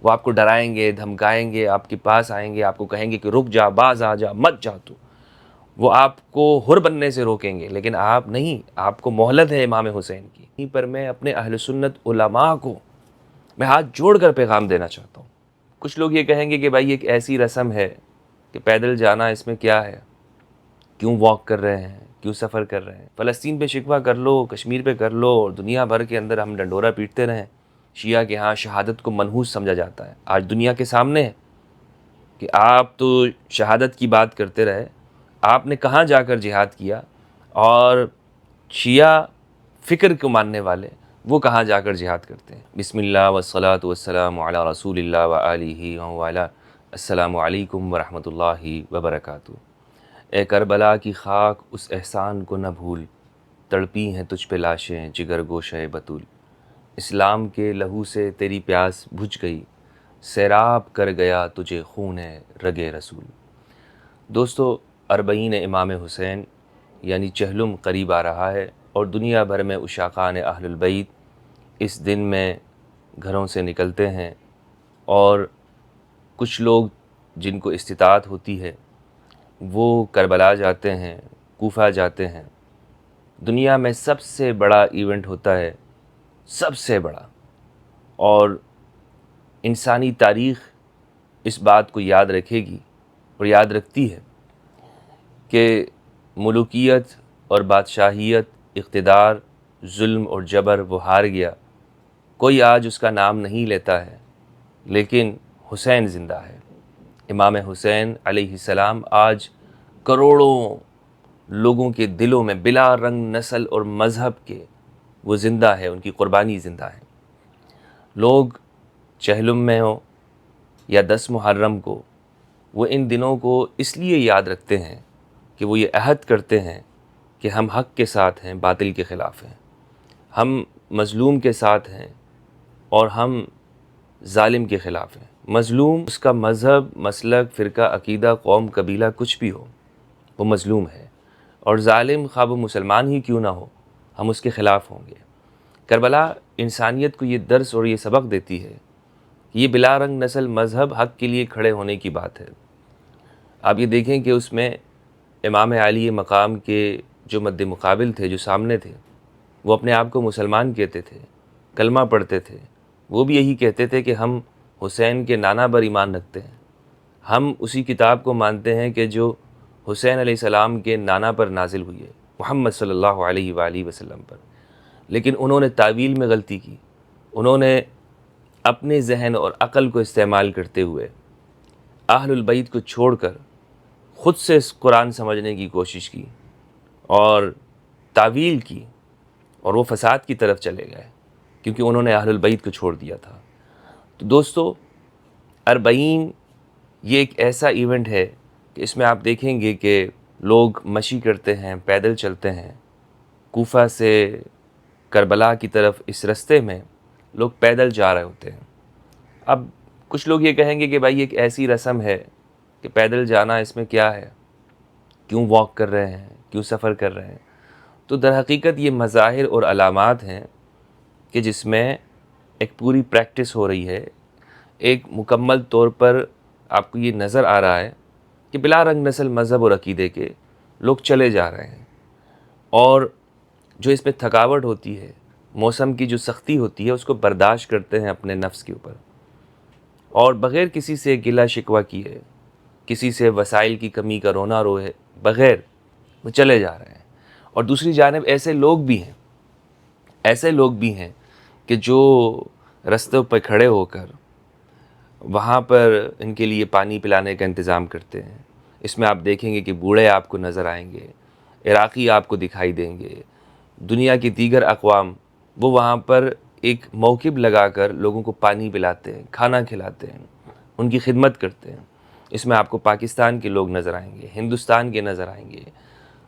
وہ آپ کو ڈرائیں گے، دھمکائیں گے، آپ کے پاس آئیں گے، آپ کو کہیں گے کہ رک جا، باز آ جا، مت جا تو، وہ آپ کو حر بننے سے روکیں گے، لیکن آپ نہیں، آپ کو مہلت ہے امام حسین کی۔ یہیں پر میں اپنے اہل سنت علماء کو میں ہاتھ جوڑ کر پیغام دینا چاہتا ہوں۔ کچھ لوگ یہ کہیں گے کہ بھائی ایک ایسی رسم ہے کہ پیدل جانا، اس میں کیا ہے، کیوں واک کر رہے ہیں، کیوں سفر کر رہے ہیں، فلسطین پہ شکوہ کر لو، کشمیر پہ کر لو، اور دنیا بھر کے اندر ہم ڈنڈورا پیٹتے رہیں۔ شیعہ کے ہاں شہادت کو منحوس سمجھا جاتا ہے، آج دنیا کے سامنے ہے کہ آپ تو شہادت کی بات کرتے رہے، آپ نے کہاں جا کر جہاد کیا، اور شیعہ فکر کو ماننے والے وہ کہاں جا کر جہاد کرتے ہیں۔ بسم اللہ والصلاة والسلام علی رسول اللہ وآلہ وعلا۔ السلام علیکم ورحمۃ اللہ وبرکاتہ۔ اے کربلا کی خاک اس احسان کو نہ بھول، تڑپی ہیں تجھ پہ لاشیں جگر گوشہ بطول۔ اسلام کے لہو سے تیری پیاس بجھ گئی، سیراب کر گیا تجھے خون رگ رسول۔ دوستو، اربعین امام حسین یعنی چہلم قریب آ رہا ہے، اور دنیا بھر میں عشاقان اہل البیت اس دن میں گھروں سے نکلتے ہیں، اور کچھ لوگ جن کو استطاعت ہوتی ہے وہ کربلا جاتے ہیں، کوفہ جاتے ہیں۔ دنیا میں سب سے بڑا ایونٹ ہوتا ہے، سب سے بڑا، اور انسانی تاریخ اس بات کو یاد رکھے گی اور یاد رکھتی ہے کہ ملوکیت اور بادشاہیت، اقتدار، ظلم اور جبر وہ ہار گیا، کوئی آج اس کا نام نہیں لیتا ہے، لیکن حسین زندہ ہے۔ امام حسین علیہ السلام آج کروڑوں لوگوں کے دلوں میں بلا رنگ، نسل اور مذہب کے وہ زندہ ہے، ان کی قربانی زندہ ہے۔ لوگ چہلم میں ہوں یا 10 محرم کو، وہ ان دنوں کو اس لیے یاد رکھتے ہیں کہ وہ یہ عہد کرتے ہیں کہ ہم حق کے ساتھ ہیں، باطل کے خلاف ہیں، ہم مظلوم کے ساتھ ہیں اور ہم ظالم کے خلاف ہیں۔ مظلوم، اس کا مذہب، مسلک، فرقہ، عقیدہ، قوم، قبیلہ کچھ بھی ہو، وہ مظلوم ہے، اور ظالم خواہ وہ مسلمان ہی کیوں نہ ہو، ہم اس کے خلاف ہوں گے۔ کربلا انسانیت کو یہ درس اور یہ سبق دیتی ہے کہ یہ بلا رنگ، نسل، مذہب، حق کے لیے کھڑے ہونے کی بات ہے۔ آپ یہ دیکھیں کہ اس میں امام عالی مقام کے جو مد مقابل تھے، جو سامنے تھے، وہ اپنے آپ کو مسلمان کہتے تھے، کلمہ پڑھتے تھے، وہ بھی یہی کہتے تھے کہ ہم حسین کے نانا پر ایمان رکھتے ہیں، ہم اسی کتاب کو مانتے ہیں کہ جو حسین علیہ السلام کے نانا پر نازل ہوئی ہے، محمد صلی اللہ علیہ وآلہ وسلم پر۔ لیکن انہوں نے تعویل میں غلطی کی، انہوں نے اپنے ذہن اور عقل کو استعمال کرتے ہوئے اہل البیت کو چھوڑ کر خود سے اس قرآن سمجھنے کی کوشش کی اور تعویل کی، اور وہ فساد کی طرف چلے گئے کیونکہ انہوں نے اہل البیت کو چھوڑ دیا تھا۔ تو دوستو، اربعین یہ ایک ایسا ایونٹ ہے کہ اس میں آپ دیکھیں گے کہ لوگ مشی کرتے ہیں، پیدل چلتے ہیں، کوفہ سے کربلا کی طرف اس رستے میں لوگ پیدل جا رہے ہوتے ہیں۔ اب کچھ لوگ یہ کہیں گے کہ بھائی ایک ایسی رسم ہے کہ پیدل جانا، اس میں کیا ہے، کیوں واک کر رہے ہیں، کیوں سفر کر رہے ہیں۔ تو در حقیقت یہ مظاہر اور علامات ہیں کہ جس میں ایک پوری پریکٹس ہو رہی ہے، ایک مکمل طور پر آپ کو یہ نظر آ رہا ہے کہ بلا رنگ، نسل، مذہب اور عقیدے کے لوگ چلے جا رہے ہیں، اور جو اس میں تھکاوٹ ہوتی ہے، موسم کی جو سختی ہوتی ہے، اس کو برداشت کرتے ہیں اپنے نفس کے اوپر، اور بغیر کسی سے گلہ شکوہ کیے، کسی سے وسائل کی کمی کا رونا روئے بغیر وہ چلے جا رہے ہیں۔ اور دوسری جانب ایسے لوگ بھی ہیں کہ جو رستوں پہ کھڑے ہو کر وہاں پر ان کے لیے پانی پلانے کا انتظام کرتے ہیں۔ اس میں آپ دیکھیں گے کہ بوڑھے آپ کو نظر آئیں گے، عراقی آپ کو دکھائی دیں گے، دنیا کی دیگر اقوام وہ وہاں پر ایک موقف لگا کر لوگوں کو پانی پلاتے ہیں، کھانا کھلاتے ہیں، ان کی خدمت کرتے ہیں۔ اس میں آپ کو پاکستان کے لوگ نظر آئیں گے، ہندوستان کے نظر آئیں گے،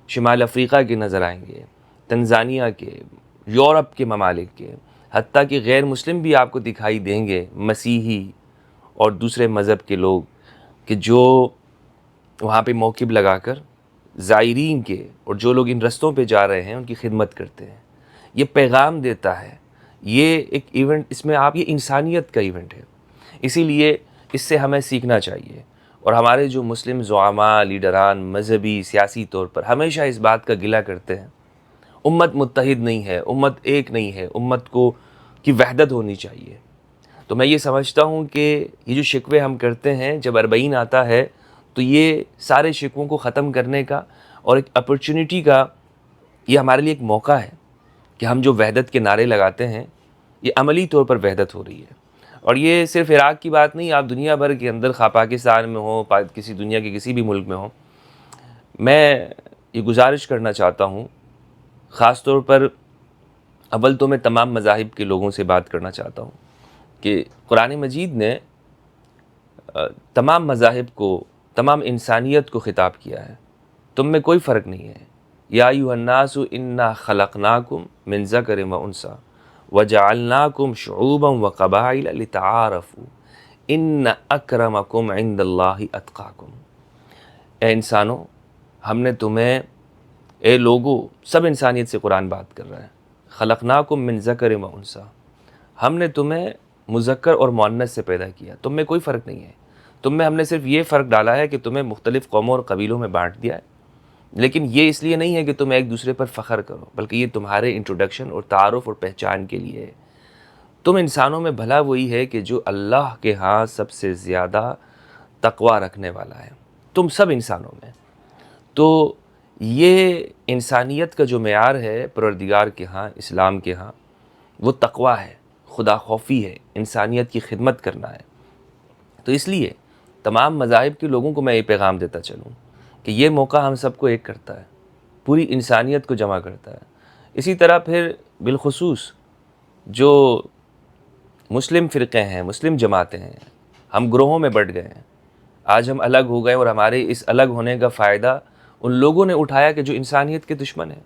شمال افریقہ کے نظر آئیں گے، تنزانیہ کے، یورپ کے ممالک کے، حتیٰ کہ غیر مسلم بھی آپ کو دکھائی دیں گے، مسیحی اور دوسرے مذہب کے لوگ، کہ جو وہاں پہ موقف لگا کر زائرین کے اور جو لوگ ان رستوں پہ جا رہے ہیں ان کی خدمت کرتے ہیں۔ یہ پیغام دیتا ہے، یہ ایک ایونٹ، اس میں آپ، یہ انسانیت کا ایونٹ ہے۔ اسی لیے اس سے ہمیں سیکھنا چاہیے، اور ہمارے جو مسلم زعماء، لیڈران، مذہبی، سیاسی طور پر ہمیشہ اس بات کا گلہ کرتے ہیں، امت متحد نہیں ہے، امت ایک نہیں ہے، امت کی وحدت ہونی چاہیے۔ تو میں یہ سمجھتا ہوں کہ یہ جو شکوے ہم کرتے ہیں، جب اربعین آتا ہے تو یہ سارے شکووں کو ختم کرنے کا اور ایک اپرچونٹی کا، یہ ہمارے لیے ایک موقع ہے کہ ہم جو وحدت کے نعرے لگاتے ہیں یہ عملی طور پر وحدت ہو رہی ہے۔ اور یہ صرف عراق کی بات نہیں، آپ دنیا بھر کے اندر، خواہ پاکستان میں ہو، کسی دنیا کے کسی بھی ملک میں ہو، میں یہ گزارش کرنا چاہتا ہوں، خاص طور پر اول تو میں تمام مذاہب کے لوگوں سے بات کرنا چاہتا ہوں کہ قرآن مجید نے تمام مذاہب کو، تمام انسانیت کو خطاب کیا ہے، تم میں کوئی فرق نہیں ہے۔ یا ایھا الناس انا خلقناکم من ذکر و انثی وجعلناکم شعوبا وقبائل لتعارفوا ان اکرمکم عند اللہ اتقاکم۔ اے انسانوں، ہم نے تمہیں، اے لوگو، سب انسانیت سے قرآن بات کر رہا ہے، خلقناکم من ذکر و انثی، ہم نے تمہیں مذکر اور مؤنث سے پیدا کیا، تم میں کوئی فرق نہیں ہے۔ تم میں ہم نے صرف یہ فرق ڈالا ہے کہ تمہیں مختلف قوموں اور قبیلوں میں بانٹ دیا ہے، لیکن یہ اس لیے نہیں ہے کہ تم ایک دوسرے پر فخر کرو، بلکہ یہ تمہارے انٹروڈکشن اور تعارف اور پہچان کے لیے ہے۔ تم انسانوں میں بھلا وہی ہے کہ جو اللہ کے ہاں سب سے زیادہ تقوی رکھنے والا ہے، تم سب انسانوں میں۔ تو یہ انسانیت کا جو معیار ہے پروردگار کے ہاں، اسلام کے ہاں، وہ تقوی ہے، خدا خوفی ہے، انسانیت کی خدمت کرنا ہے۔ تو اس لیے تمام مذاہب کے لوگوں کو میں یہ پیغام دیتا چلوں کہ یہ موقع ہم سب کو ایک کرتا ہے، پوری انسانیت کو جمع کرتا ہے۔ اسی طرح پھر بالخصوص جو مسلم فرقے ہیں، مسلم جماعتیں ہیں، ہم گروہوں میں بٹ گئے ہیں، آج ہم الگ ہو گئے، اور ہمارے اس الگ ہونے کا فائدہ ان لوگوں نے اٹھایا کہ جو انسانیت کے دشمن ہیں،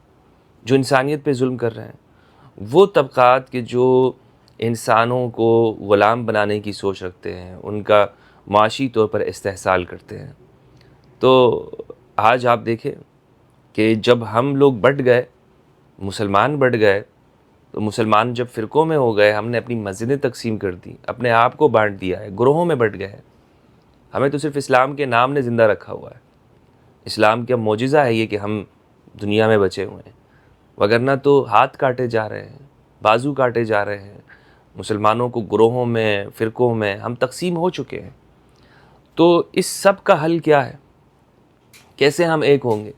جو انسانیت پہ ظلم کر رہے ہیں، وہ طبقات کے جو انسانوں کو غلام بنانے کی سوچ رکھتے ہیں، ان کا معاشی طور پر استحصال کرتے ہیں۔ تو آج آپ دیکھیں کہ جب ہم لوگ بٹ گئے، مسلمان بٹ گئے، تو مسلمان جب فرقوں میں ہو گئے، ہم نے اپنی مسجدیں تقسیم کر دی، اپنے آپ کو بانٹ دیا ہے، گروہوں میں بٹ گئے۔ ہمیں تو صرف اسلام کے نام نے زندہ رکھا ہوا ہے، اسلام کا معجزہ ہے یہ کہ ہم دنیا میں بچے ہوئے ہیں، وگرنہ تو ہاتھ کاٹے جا رہے ہیں، بازو کاٹے جا رہے ہیں، مسلمانوں کو گروہوں میں، فرقوں میں ہم تقسیم ہو چکے ہیں۔ تو اس سب کا حل کیا ہے؟ کیسے ہم ایک ہوں گے؟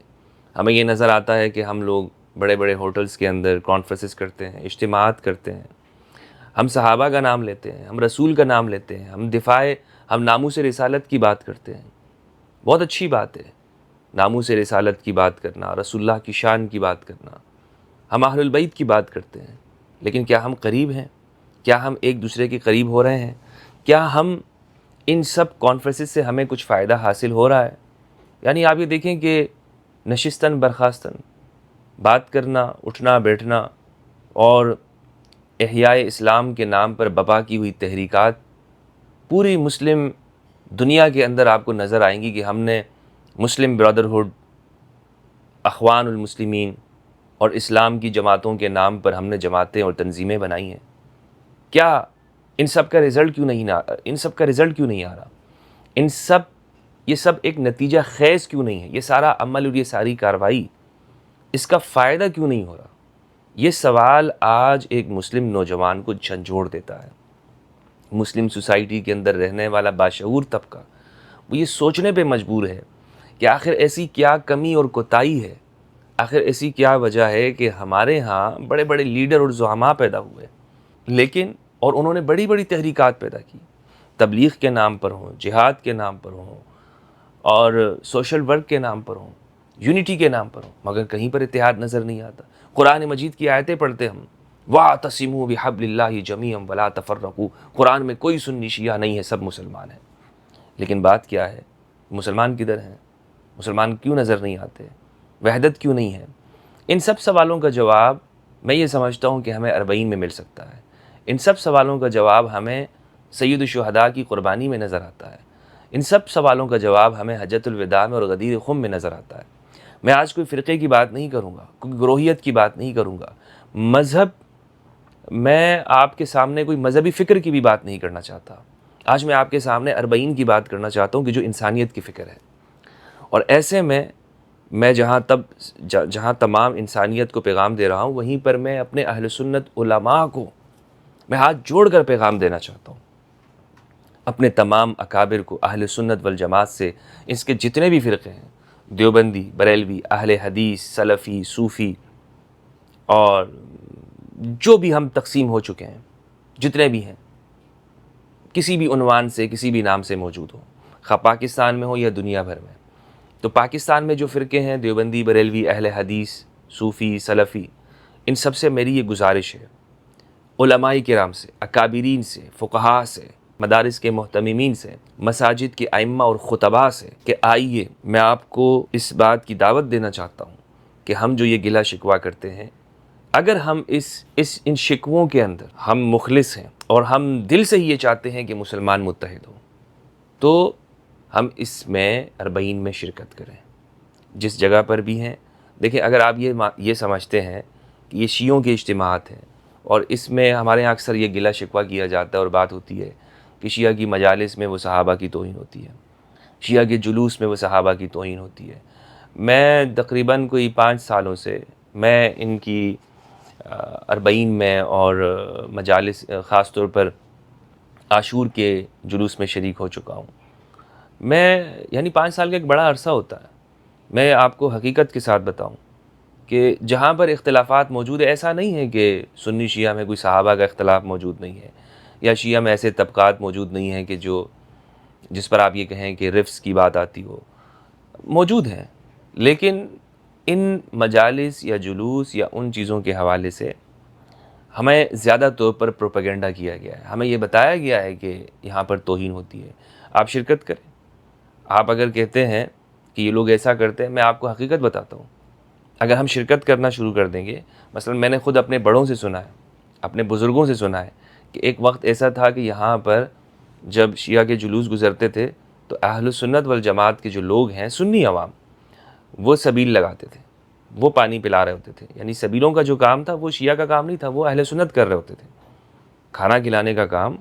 ہمیں یہ نظر آتا ہے کہ ہم لوگ بڑے بڑے ہوٹلز کے اندر کانفرنسز کرتے ہیں، اجتماعات کرتے ہیں، ہم صحابہ کا نام لیتے ہیں، ہم رسول کا نام لیتے ہیں، ہم ناموس رسالت کی بات کرتے ہیں۔ بہت اچھی بات ہے ناموس رسالت کی بات کرنا، رسول اللہ کی شان کی بات کرنا، ہم اہل البیت کی بات کرتے ہیں، لیکن کیا ہم قریب ہیں؟ کیا ہم ایک دوسرے کے قریب ہو رہے ہیں؟ کیا ہم ان سب کانفرنسز سے ہمیں کچھ فائدہ حاصل ہو رہا ہے؟ یعنی آپ یہ دیکھیں کہ نشستن برخاستن، بات کرنا، اٹھنا بیٹھنا، اور احیاء اسلام کے نام پر بپا کی ہوئی تحریکات پوری مسلم دنیا کے اندر آپ کو نظر آئیں گی کہ ہم نے مسلم برادرہڈ، اخوان المسلمین اور اسلام کی جماعتوں کے نام پر ہم نے جماعتیں اور تنظیمیں بنائی ہیں۔ کیا ان سب کا رزلٹ کیوں نہیں آ رہا؟ یہ سب ایک نتیجہ خیز کیوں نہیں ہے؟ یہ سارا عمل اور یہ ساری کارروائی، اس کا فائدہ کیوں نہیں ہو رہا؟ یہ سوال آج ایک مسلم نوجوان کو جھنجھوڑ دیتا ہے۔ مسلم سوسائٹی کے اندر رہنے والا باشعور طبقہ وہ یہ سوچنے پہ مجبور ہے کہ آخر ایسی کیا کمی اور کوتاہی ہے، آخر ایسی کیا وجہ ہے کہ ہمارے ہاں بڑے بڑے لیڈر اور زعماء پیدا ہوئے، لیکن اور انہوں نے بڑی بڑی تحریکات پیدا کی، تبلیغ کے نام پر ہوں، جہاد کے نام پر ہوں، اور سوشل ورک کے نام پر ہوں، یونٹی کے نام پر ہوں، مگر کہیں پر اتحاد نظر نہیں آتا۔ قرآن مجید کی آیتیں پڑھتے ہم، وَاعْتَصِمُوا بِحَبْلِ اللَّهِ جَمِيعًا وَلَا تَفَرَّقُوا، قرآن میں کوئی سنی شیعہ نہیں ہے، سب مسلمان ہیں۔ لیکن بات کیا ہے؟ مسلمان کدھر ہیں؟ مسلمان کیوں نظر نہیں آتے؟ وحدت کیوں نہیں ہے؟ ان سب سوالوں کا جواب میں یہ سمجھتا ہوں کہ ہمیں اربعین میں مل سکتا ہے۔ ان سب سوالوں کا جواب ہمیں سید الشہداء کی قربانی میں نظر آتا ہے۔ ان سب سوالوں کا جواب ہمیں حجۃ الوداع میں اور غدیر خم میں نظر آتا ہے۔ میں آج کوئی فرقے کی بات نہیں کروں گا، کوئی گروہیت کی بات نہیں کروں گا، میں آپ کے سامنے کوئی مذہبی فکر کی بھی بات نہیں کرنا چاہتا۔ آج میں آپ کے سامنے اربعین کی بات کرنا چاہتا ہوں کہ جو انسانیت کی فکر ہے، اور ایسے میں جہاں تمام انسانیت کو پیغام دے رہا ہوں، وہیں پر میں اپنے اہل سنت علماء کو میں ہاتھ جوڑ کر پیغام دینا چاہتا ہوں، اپنے تمام اکابر کو، اہل سنت والجماعت سے، اس کے جتنے بھی فرقے ہیں، دیوبندی، بریلوی، اہل حدیث، سلفی، صوفی، اور جو بھی ہم تقسیم ہو چکے ہیں، جتنے بھی ہیں، کسی بھی عنوان سے، کسی بھی نام سے موجود ہو، خواہ پاکستان میں ہو یا دنیا بھر میں، تو پاکستان میں جو فرقے ہیں، دیوبندی، بریلوی، اہل حدیث، صوفی، سلفی، ان سب سے میری یہ گزارش ہے، علماء کرام سے، اکابرین سے، فقہاء سے، مدارس کے محتممین سے، مساجد کے ائمہ اور خطباء سے، کہ آئیے، میں آپ کو اس بات کی دعوت دینا چاہتا ہوں کہ ہم جو یہ گلہ شکوہ کرتے ہیں، اگر ہم ان شکووں کے اندر ہم مخلص ہیں اور ہم دل سے ہی یہ چاہتے ہیں کہ مسلمان متحد ہوں، تو ہم اس میں اربعین میں شرکت کریں، جس جگہ پر بھی ہیں۔ دیکھیں، اگر آپ یہ سمجھتے ہیں کہ یہ شیعوں کے اجتماعات ہیں، اور اس میں ہمارے یہاں اکثر یہ گلہ شکوہ کیا جاتا ہے اور بات ہوتی ہے کہ شیعہ کی مجالس میں وہ صحابہ کی توہین ہوتی ہے، شیعہ کے جلوس میں وہ صحابہ کی توہین ہوتی ہے۔ میں تقریباً کوئی 5 سالوں سے میں ان کی اربعین میں اور مجالس، خاص طور پر عاشور کے جلوس میں شریک ہو چکا ہوں۔ یعنی 5 سال کا ایک بڑا عرصہ ہوتا ہے۔ میں آپ کو حقیقت کے ساتھ بتاؤں کہ جہاں پر اختلافات موجود ہے، ایسا نہیں ہے کہ سنی شیعہ میں کوئی صحابہ کا اختلاف موجود نہیں ہے، یا شیعہ میں ایسے طبقات موجود نہیں ہیں کہ جس پر آپ یہ کہیں کہ رفس کی بات آتی ہو، موجود ہیں، لیکن ان مجالس یا جلوس یا ان چیزوں کے حوالے سے ہمیں زیادہ طور پر پروپیگنڈا کیا گیا ہے، ہمیں یہ بتایا گیا ہے کہ یہاں پر توہین ہوتی ہے۔ آپ شرکت کریں۔ آپ اگر کہتے ہیں کہ یہ لوگ ایسا کرتے ہیں، میں آپ کو حقیقت بتاتا ہوں، اگر ہم شرکت کرنا شروع کر دیں گے، مثلا میں نے خود اپنے بڑوں سے سنا ہے، اپنے بزرگوں سے سنا ہے کہ ایک وقت ایسا تھا کہ یہاں پر جب شیعہ کے جلوس گزرتے تھے تو اہل سنت والجماعت کے جو لوگ ہیں، سنی عوام، وہ سبیل لگاتے تھے، وہ پانی پلا رہے ہوتے تھے۔ یعنی سبیلوں کا جو کام تھا وہ شیعہ کا کام نہیں تھا، وہ اہل سنت کر رہے ہوتے تھے، کھانا کھلانے کا کام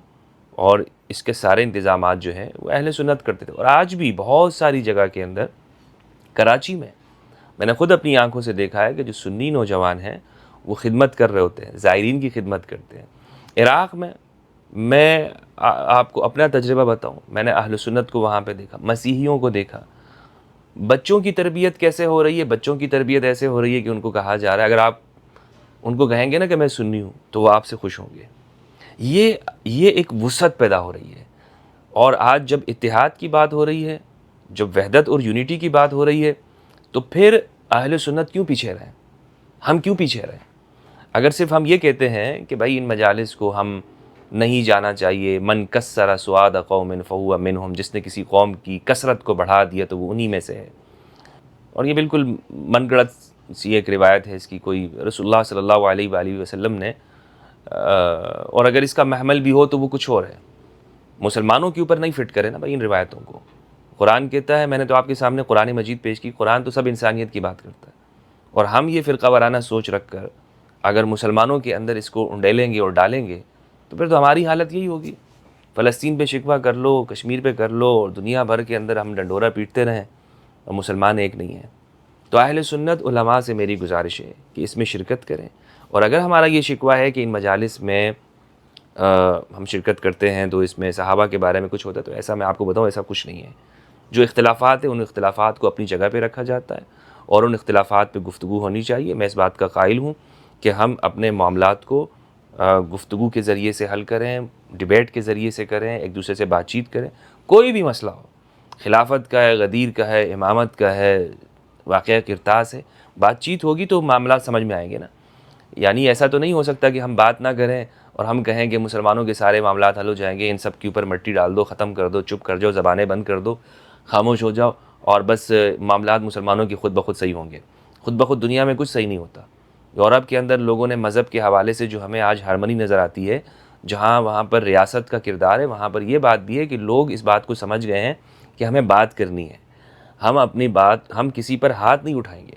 اور اس کے سارے انتظامات جو ہیں وہ اہل سنت کرتے تھے۔ اور آج بھی بہت ساری جگہ کے اندر، کراچی میں نے خود اپنی آنکھوں سے دیکھا ہے کہ جو سنی نوجوان ہیں وہ خدمت کر رہے ہوتے ہیں، زائرین کی خدمت کرتے ہیں۔ عراق میں آپ کو اپنا تجربہ بتاؤں، میں نے اہل سنت کو وہاں پہ دیکھا، مسیحیوں کو دیکھا، بچوں کی تربیت کیسے ہو رہی ہے، بچوں کی تربیت ایسے ہو رہی ہے کہ ان کو کہا جا رہا ہے، اگر آپ ان کو کہیں گے نا کہ میں سنی ہوں تو وہ آپ سے خوش ہوں گے۔ یہ ایک وسعت پیدا ہو رہی ہے، اور آج جب اتحاد کی بات ہو رہی ہے، جب وحدت اور یونٹی کی بات ہو رہی ہے، تو پھر اہل سنت کیوں پیچھے رہیں؟ ہم کیوں پیچھے رہیں؟ اگر صرف ہم یہ کہتے ہیں کہ بھائی ان مجالس کو ہم نہیں جانا چاہیے، من کسر سواد قوم فہو منہم، جس نے کسی قوم کی کثرت کو بڑھا دیا تو وہ انہی میں سے ہے، اور یہ بالکل من گڑت سی ایک روایت ہے، اس کی کوئی رسول اللہ صلی اللہ علیہ وآلہ وسلم نے، اور اگر اس کا محمل بھی ہو تو وہ کچھ اور ہے، مسلمانوں کے اوپر نہیں فٹ کرے نا بھائی ان روایتوں کو۔ قرآن کہتا ہے، میں نے تو آپ کے سامنے قرآن مجید پیش کی، قرآن تو سب انسانیت کی بات کرتا ہے، اور ہم یہ فرقہ وارانہ سوچ رکھ کر اگر مسلمانوں کے اندر اس کو انڈیلیں گے اور ڈالیں گے تو پھر تو ہماری حالت یہی ہوگی، فلسطین پہ شکوہ کر لو، کشمیر پہ کر لو، اور دنیا بھر کے اندر ہم ڈنڈورا پیٹتے رہیں اور مسلمان ایک نہیں ہیں۔ تو اہل سنت علماء سے میری گزارش ہے کہ اس میں شرکت کریں، اور اگر ہمارا یہ شکوہ ہے کہ ان مجالس میں ہم شرکت کرتے ہیں تو اس میں صحابہ کے بارے میں کچھ ہوتا ہے، تو ایسا میں آپ کو بتاؤں، ایسا کچھ نہیں ہے۔ جو اختلافات ہیں ان اختلافات کو اپنی جگہ پہ رکھا جاتا ہے، اور ان اختلافات پہ گفتگو ہونی چاہیے۔ میں اس بات کا قائل ہوں کہ ہم اپنے معاملات کو گفتگو کے ذریعے سے حل کریں، ڈیبیٹ کے ذریعے سے کریں، ایک دوسرے سے بات چیت کریں، کوئی بھی مسئلہ ہو، خلافت کا ہے، غدیر کا ہے، امامت کا ہے، واقعہ کرتاس ہے، بات چیت ہوگی تو معاملات سمجھ میں آئیں گے نا۔ یعنی ایسا تو نہیں ہو سکتا کہ ہم بات نہ کریں اور ہم کہیں کہ مسلمانوں کے سارے معاملات حل ہو جائیں گے، ان سب کے اوپر مٹی ڈال دو، ختم کر دو، چپ کر جاؤ، زبانیں بند کر دو، خاموش ہو جاؤ، اور بس معاملات مسلمانوں کی خود بخود صحیح ہوں گے۔ خود بخود دنیا میں کچھ صحیح نہیں ہوتا۔ یورپ کے اندر لوگوں نے مذہب کے حوالے سے جو ہمیں آج ہارمنی نظر آتی ہے، جہاں وہاں پر ریاست کا کردار ہے، وہاں پر یہ بات بھی ہے کہ لوگ اس بات کو سمجھ گئے ہیں کہ ہمیں بات کرنی ہے، ہم اپنی بات، ہم کسی پر ہاتھ نہیں اٹھائیں گے،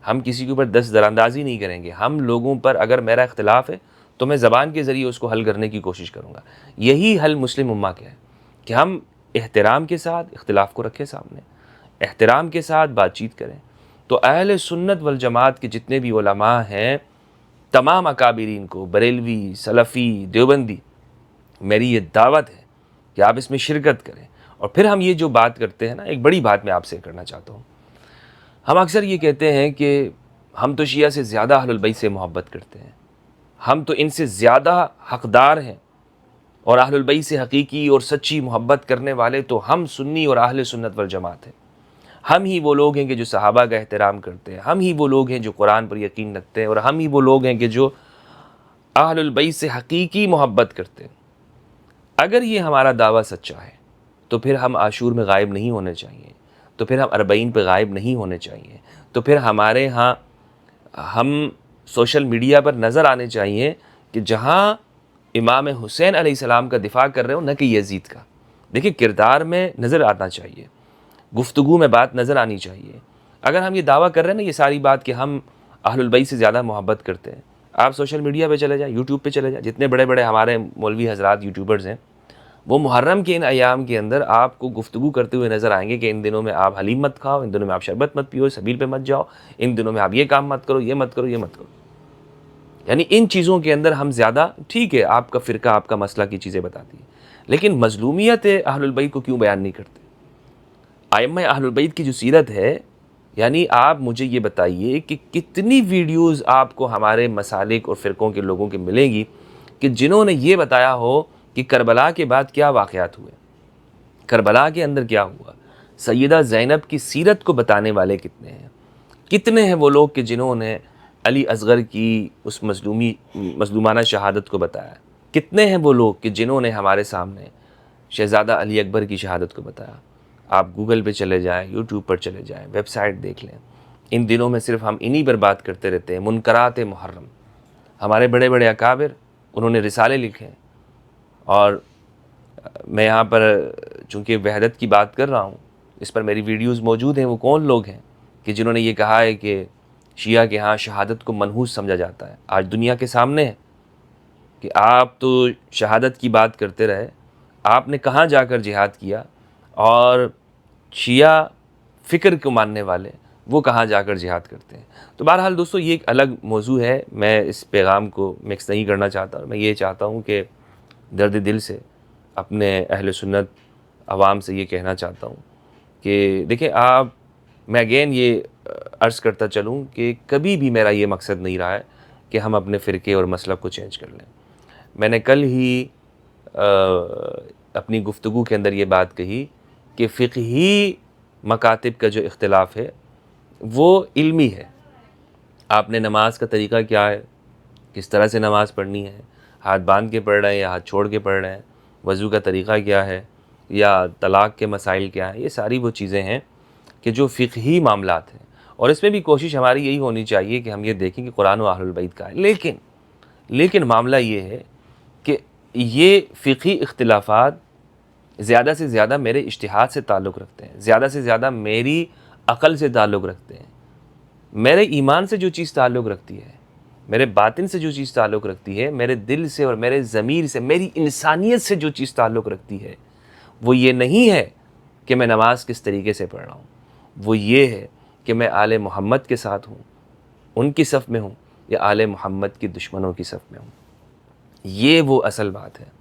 ہم کسی کے اوپر دست دراندازی نہیں کریں گے، ہم لوگوں پر اگر میرا اختلاف ہے تو میں زبان کے ذریعے اس کو حل کرنے کی کوشش کروں گا۔ یہی حل مسلم امہ کا ہے، کہ ہم احترام کے ساتھ اختلاف کو رکھیں سامنے، احترام کے ساتھ بات چیت کریں۔ تو اہل سنت والجماعت کے جتنے بھی علماء ہیں، تمام اکابرین کو، بریلوی، سلفی، دیوبندی، میری یہ دعوت ہے کہ آپ اس میں شرکت کریں۔ اور پھر ہم یہ جو بات کرتے ہیں نا، ایک بڑی بات میں آپ سے کرنا چاہتا ہوں۔ ہم اکثر یہ کہتے ہیں کہ ہم تو شیعہ سے زیادہ اہل البیت سے محبت کرتے ہیں، ہم تو ان سے زیادہ حقدار ہیں، اور اہل البیت سے حقیقی اور سچی محبت کرنے والے تو ہم سنی اور اہل سنت والجماعت ہیں۔ ہم ہی وہ لوگ ہیں کہ جو صحابہ کا احترام کرتے ہیں، ہم ہی وہ لوگ ہیں جو قرآن پر یقین رکھتے ہیں، اور ہم ہی وہ لوگ ہیں کہ جو اہل البیت سے حقیقی محبت کرتے ہیں۔ اگر یہ ہمارا دعویٰ سچا ہے تو پھر ہم عاشور میں غائب نہیں ہونے چاہیے، تو پھر ہم اربعین پہ غائب نہیں ہونے چاہیے، تو پھر ہمارے ہاں ہم سوشل میڈیا پر نظر آنے چاہیے کہ جہاں امام حسین علیہ السلام کا دفاع کر رہے ہو، نہ کہ یزید کا۔ دیکھیں، کردار میں نظر آنا چاہیے، گفتگو میں بات نظر آنی چاہیے۔ اگر ہم یہ دعویٰ کر رہے ہیں نا، یہ ساری بات کہ ہم اہل البیت سے زیادہ محبت کرتے ہیں، آپ سوشل میڈیا پہ چلے جائیں، یوٹیوب پہ چلے جائیں، جتنے بڑے بڑے ہمارے مولوی حضرات یوٹیوبرز ہیں، وہ محرم کے ان ایام کے اندر آپ کو گفتگو کرتے ہوئے نظر آئیں گے کہ ان دنوں میں آپ حلیم مت کھاؤ، ان دنوں میں آپ شربت مت پیو، سبیل پہ مت جاؤ، ان دنوں میں آپ یہ کام مت کرو، یہ مت کرو، یہ مت کرو۔ یعنی ان چیزوں کے اندر ہم زیادہ، ٹھیک ہے آپ کا فرقہ، آپ کا مسئلہ کی چیزیں بتاتی ہے، لیکن مظلومیت اہل البیت کو کیوں بیان نہیں کرتے؟ ائمہ اہل البیت کی جو سیرت ہے، یعنی آپ مجھے یہ بتائیے کہ کتنی ویڈیوز آپ کو ہمارے مسالک اور فرقوں کے لوگوں کے ملیں گی کہ جنہوں نے یہ بتایا ہو کہ کربلا کے بعد کیا واقعات ہوئے، کربلا کے اندر کیا ہوا، سیدہ زینب کی سیرت کو بتانے والے کتنے ہیں؟ کتنے ہیں وہ لوگ کہ جنہوں نے علی اصغر کی اس مظلومانہ شہادت کو بتایا؟ کتنے ہیں وہ لوگ کہ جنہوں نے ہمارے سامنے شہزادہ علی اکبر کی شہادت کو بتایا؟ آپ گوگل پہ چلے جائیں، یوٹیوب پر چلے جائیں، ویب سائٹ دیکھ لیں۔ ان دنوں میں صرف ہم انہی پر بات کرتے رہتے ہیں، منکرات محرم۔ ہمارے بڑے بڑے اکابر، انہوں نے رسالے لکھے ہیں، اور میں یہاں پر چونکہ وحدت کی بات کر رہا ہوں، اس پر میری ویڈیوز موجود ہیں۔ وہ کون لوگ ہیں کہ جنہوں نے یہ کہا ہے کہ شیعہ کے ہاں شہادت کو منحوس سمجھا جاتا ہے؟ آج دنیا کے سامنے ہے کہ آپ تو شہادت کی بات کرتے رہے، آپ نے کہاں جا کر جہاد کیا؟ اور شیعہ فکر کو ماننے والے وہ کہاں جا کر جہاد کرتے ہیں؟ تو بہرحال دوستو، یہ ایک الگ موضوع ہے، میں اس پیغام کو مکس نہیں کرنا چاہتا، اور میں یہ چاہتا ہوں کہ درد دل سے اپنے اہل سنت عوام سے یہ کہنا چاہتا ہوں کہ دیکھیں میں اگین یہ عرض کرتا چلوں کہ کبھی بھی میرا یہ مقصد نہیں رہا ہے کہ ہم اپنے فرقے اور مسلک کو چینج کر لیں۔ میں نے کل ہی اپنی گفتگو کے اندر یہ بات کہی کہ فقہی مکاتب کا جو اختلاف ہے وہ علمی ہے۔ آپ نے نماز کا طریقہ کیا ہے، کس طرح سے نماز پڑھنی ہے، ہاتھ باندھ کے پڑھ رہے ہیں یا ہاتھ چھوڑ کے پڑھ رہے ہیں، وضو کا طریقہ کیا ہے، یا طلاق کے مسائل کیا ہیں، یہ ساری وہ چیزیں ہیں کہ جو فقہی معاملات ہیں، اور اس میں بھی کوشش ہماری یہی ہونی چاہیے کہ ہم یہ دیکھیں کہ قرآن و اہل البیت کا ہے۔ لیکن معاملہ یہ ہے کہ یہ فقہی اختلافات زیادہ سے زیادہ میرے اجتہاد سے تعلق رکھتے ہیں، زیادہ سے زیادہ میری عقل سے تعلق رکھتے ہیں، میرے ایمان سے جو چیز تعلق رکھتی ہے، میرے باطن سے جو چیز تعلق رکھتی ہے، میرے دل سے اور میرے ضمیر سے، میری انسانیت سے جو چیز تعلق رکھتی ہے، وہ یہ نہیں ہے کہ میں نماز کس طریقے سے پڑھ رہا ہوں، وہ یہ ہے کہ میں آل محمد کے ساتھ ہوں، ان کی صف میں ہوں، یا آل محمد کی دشمنوں کی صف میں ہوں۔ یہ وہ اصل بات ہے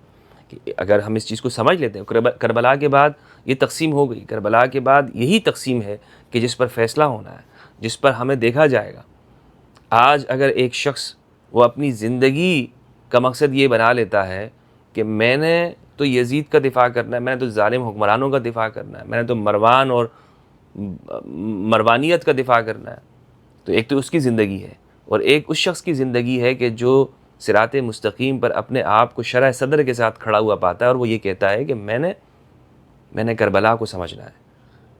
کہ اگر ہم اس چیز کو سمجھ لیتے ہیں، کربلا کے بعد یہ تقسیم ہو گئی، کربلا کے بعد یہی تقسیم ہے کہ جس پر فیصلہ ہونا ہے، جس پر ہمیں دیکھا جائے گا۔ آج اگر ایک شخص وہ اپنی زندگی کا مقصد یہ بنا لیتا ہے کہ میں نے تو یزید کا دفاع کرنا ہے، میں نے تو ظالم حکمرانوں کا دفاع کرنا ہے، میں نے تو مروان اور مروانیت کا دفاع کرنا ہے، تو ایک تو اس کی زندگی ہے، اور ایک اس شخص کی زندگی ہے کہ جو صراط مستقیم پر اپنے آپ کو شرح صدر کے ساتھ کھڑا ہوا پاتا ہے، اور وہ یہ کہتا ہے کہ میں نے کربلا کو سمجھنا ہے،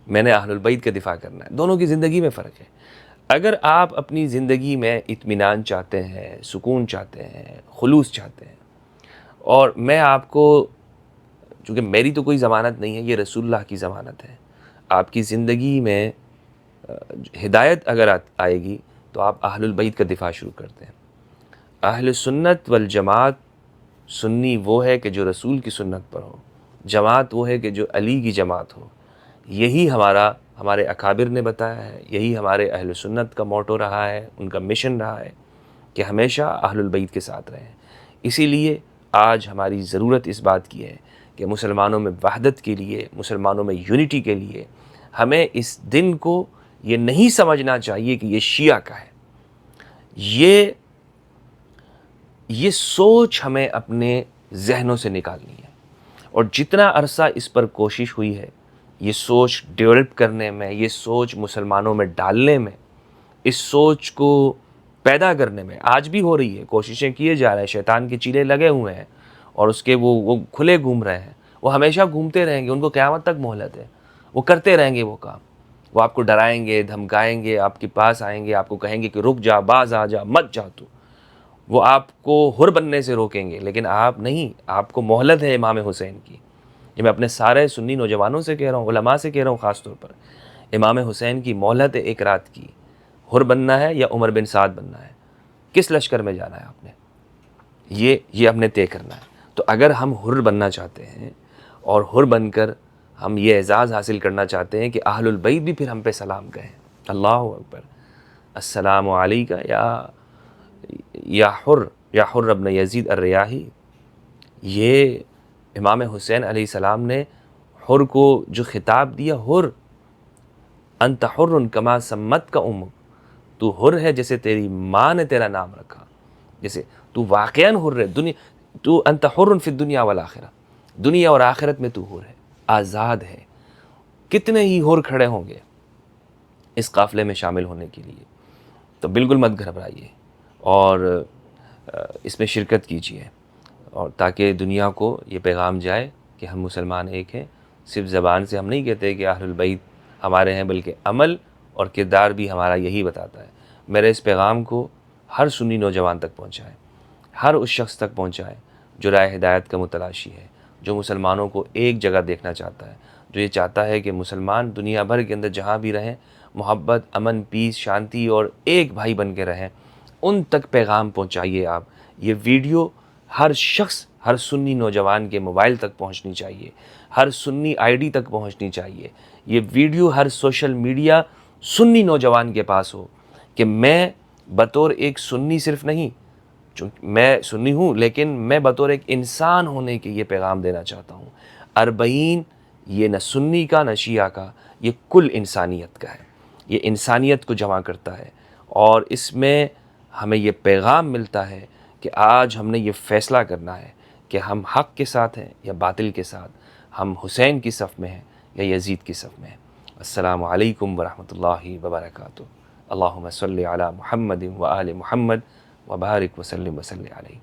میں نے اہل البیت کا دفاع کرنا ہے۔ دونوں کی زندگی میں فرق ہے۔ اگر آپ اپنی زندگی میں اطمینان چاہتے ہیں، سکون چاہتے ہیں، خلوص چاہتے ہیں، اور میں آپ کو، چونکہ میری تو کوئی ضمانت نہیں ہے، یہ رسول اللہ کی ضمانت ہے، آپ کی زندگی میں ہدایت اگر آئے گی تو آپ اہل البیت کا دفاع شروع کرتے ہیں۔ اہل سنت والجماعت سنی وہ ہے کہ جو رسول کی سنت پر ہو، جماعت وہ ہے کہ جو علی کی جماعت ہو. یہی ہمارے اکابر نے بتایا ہے، یہی ہمارے اہل سنت کا موٹو رہا ہے، ان کا مشن رہا ہے کہ ہمیشہ اہل البیت کے ساتھ رہیں. اسی لیے آج ہماری ضرورت اس بات کی ہے کہ مسلمانوں میں وحدت کے لیے، مسلمانوں میں یونٹی کے لیے ہمیں اس دن کو یہ نہیں سمجھنا چاہیے کہ یہ شیعہ کا ہے. یہ سوچ ہمیں اپنے ذہنوں سے نکالنی ہے، اور جتنا عرصہ اس پر کوشش ہوئی ہے یہ سوچ ڈیولپ کرنے میں، یہ سوچ مسلمانوں میں ڈالنے میں، اس سوچ کو پیدا کرنے میں آج بھی ہو رہی ہے. کوششیں کیے جا رہے ہیں، شیطان کے چیلے لگے ہوئے ہیں اور اس کے وہ کھلے گھوم رہے ہیں. وہ ہمیشہ گھومتے رہیں گے، ان کو قیامت تک مہلت ہے. وہ کرتے رہیں گے وہ کام. وہ آپ کو ڈرائیں گے، دھمکائیں گے، آپ کے پاس آئیں گے، آپ کو کہیں گے کہ رک جا، باز آ جا، مت جا تو. وہ آپ کو حر بننے سے روکیں گے، لیکن آپ نہیں. آپ کو مہلت ہے امام حسین کی. یہ میں اپنے سارے سنی نوجوانوں سے کہہ رہا ہوں، علماء سے کہہ رہا ہوں خاص طور پر. امام حسین کی مہلت ہے ایک رات کی. حر بننا ہے یا عمر بن سعد بننا ہے، کس لشکر میں جانا ہے آپ نے، یہ ہم نے طے کرنا ہے. تو اگر ہم حر بننا چاہتے ہیں اور حر بن کر ہم یہ اعزاز حاصل کرنا چاہتے ہیں کہ اہل البیت بھی پھر ہم پہ سلام کہیں، اللہ اکبر، السلام علیکہ یا حر ابن یزید الریاحی. یہ امام حسین علیہ السلام نے حر کو جو خطاب دیا، حر انت حر کما سمت کا امک، تو حر ہے جیسے تیری ماں نے تیرا نام رکھا. جیسے تو واقعاً حر ہے. تو انت حر فی الدنیا والآخرہ، دنیا اور آخرت میں تو حر ہے، آزاد ہے. کتنے ہی حر کھڑے ہوں گے اس قافلے میں شامل ہونے کے لیے. تو بالکل مت گھبرائیے اور اس میں شرکت کیجیے، اور تاکہ دنیا کو یہ پیغام جائے کہ ہم مسلمان ایک ہیں. صرف زبان سے ہم نہیں کہتے کہ اہل البیت ہمارے ہیں، بلکہ عمل اور کردار بھی ہمارا یہی بتاتا ہے. میرے اس پیغام کو ہر سنی نوجوان تک پہنچائیں، ہر اس شخص تک پہنچائیں جو راہ ہدایت کا متلاشی ہے، جو مسلمانوں کو ایک جگہ دیکھنا چاہتا ہے، جو یہ چاہتا ہے کہ مسلمان دنیا بھر کے اندر جہاں بھی رہیں محبت، امن، پیس، شانتی اور ایک بھائی بن کے رہیں. ان تک پیغام پہنچائیے آپ. یہ ویڈیو ہر شخص، ہر سنی نوجوان کے موبائل تک پہنچنی چاہیے، ہر سنی آئی ڈی تک پہنچنی چاہیے. یہ ویڈیو ہر سوشل میڈیا سنی نوجوان کے پاس ہو کہ میں بطور ایک سنی صرف نہیں، چونکہ میں سنی ہوں، لیکن میں بطور ایک انسان ہونے کے یہ پیغام دینا چاہتا ہوں. اربعین یہ نہ سنی کا نہ شیعہ کا، یہ کل انسانیت کا ہے. یہ انسانیت کو جمع کرتا ہے، اور اس میں ہمیں یہ پیغام ملتا ہے کہ آج ہم نے یہ فیصلہ کرنا ہے کہ ہم حق کے ساتھ ہیں یا باطل کے ساتھ، ہم حسین کی صف میں ہیں یا یزید کی صف میں ہیں. السلام علیکم ورحمۃ اللہ وبرکاتہ. اللہم صلی علی محمد و آل محمد وبارک وسلم علیہ.